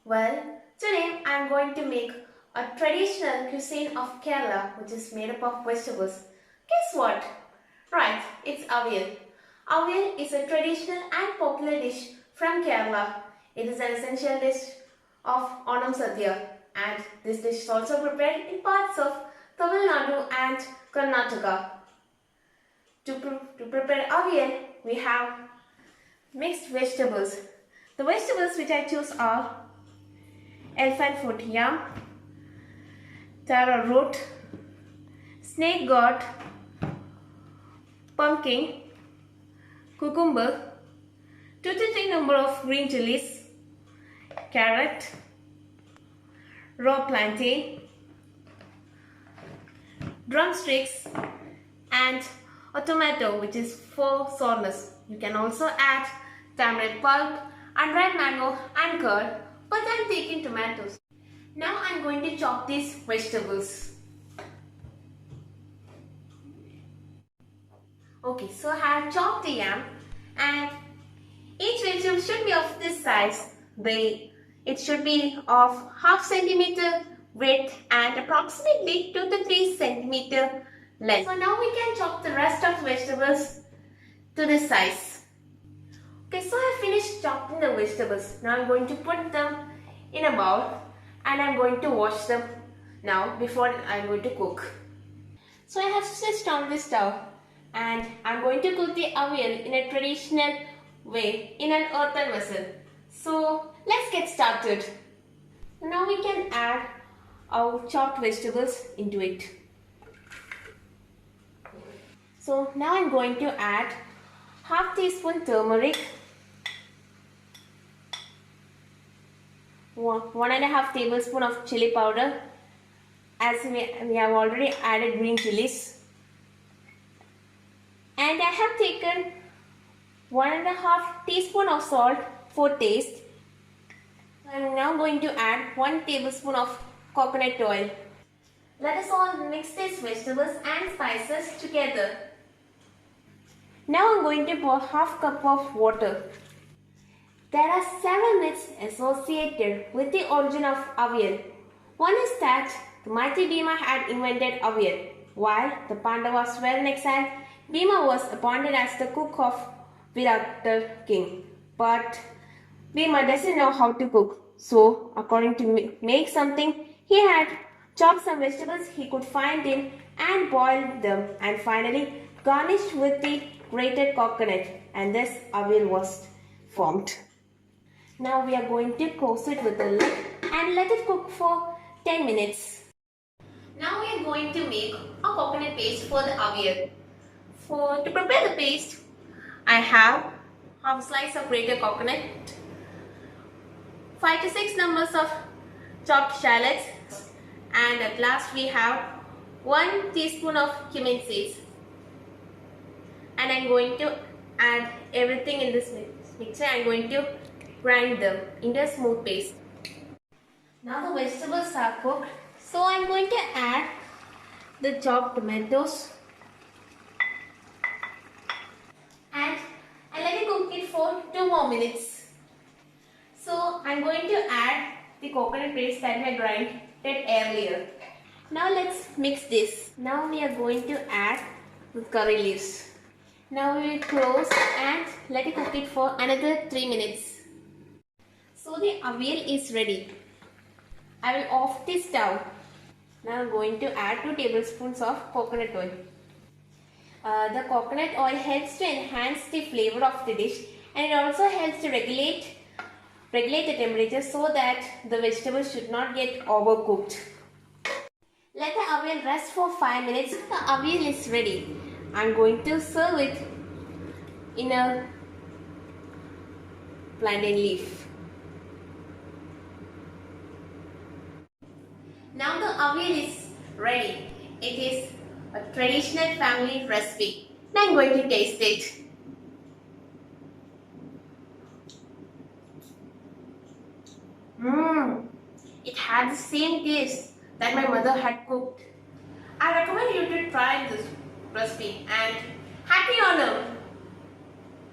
Well, today I am going to make a traditional cuisine of Kerala which is made up of vegetables. Guess what? Right, it's Avial. Avial is a traditional and popular dish from Kerala. It is an essential dish of Onam Sadhya, and this dish is also prepared in parts of Tamil Nadu and Karnataka. To prepare Avial, we have mixed vegetables. The vegetables which I choose are elephant foot yam, taro root, snake gourd, pumpkin, cucumber, 2 to 3 number of green chilies, carrot, raw plantain, drumsticks, and a tomato which is for sourness. You can also add tamarind pulp and red mango and curd, but I am taking tomatoes. Now I am going to chop these vegetables. Okay, so I have chopped the yam, and each vegetable should be of this size. It should be of half centimeter width and approximately 2 to 3 centimeter length. So now we can chop the rest of the vegetables to this size. Okay, so I finished chopping the vegetables. Now I am going to put them in a bowl and I am going to wash them now before I am going to cook. So I have switched on the stove and I am going to cook the avial in a traditional way in an earthen vessel. So let's get started. Now we can add our chopped vegetables into it. So now I am going to add half teaspoon turmeric, 1.5 tablespoon of chili powder, as we have already added green chilies, and I have taken 1.5 teaspoon of salt for taste. I am now going to add 1 tablespoon of coconut oil. Let us all mix these vegetables and spices together. Now I am going to pour half cup of water. There are several myths associated with the origin of avial. One is that the mighty Bhima had invented avial. While the Pandavas were in exile, Bhima was appointed as the cook of Virat king. But Bhima doesn't know how to cook. So, according to make something, he had chopped some vegetables he could find in and boiled them, and finally garnished with the grated coconut, and thus avial was formed. Now we are going to close it with a lid and let it cook for 10 minutes. Now we are going to make a coconut paste for the avial. To prepare the paste, I have half slice of grated coconut, 5 to 6 numbers of chopped shallots, and at last we have 1 teaspoon of cumin seeds. And I am going to add everything in this mixture. I am going to grind them into a smooth paste. Now the vegetables are cooked, so I am going to add the chopped tomatoes and I let it cook it for 2 more minutes. So I am going to add the coconut paste that I grinded earlier. Now let's mix this. Now we are going to add the curry leaves. Now we will close and let it cook it for another 3 minutes. So the avial is ready. I will off the stove. Now I am going to add 2 tablespoons of coconut oil. The coconut oil helps to enhance the flavor of the dish, and it also helps to regulate the temperature so that the vegetables should not get overcooked. Let the avial rest for 5 minutes. The avial is ready. I am going to serve it in a plantain leaf. Now the avial is ready. It is a traditional family recipe. Now I am going to taste it. It had the same taste that my mother had cooked. I recommend you to try this recipe, and happy Onam!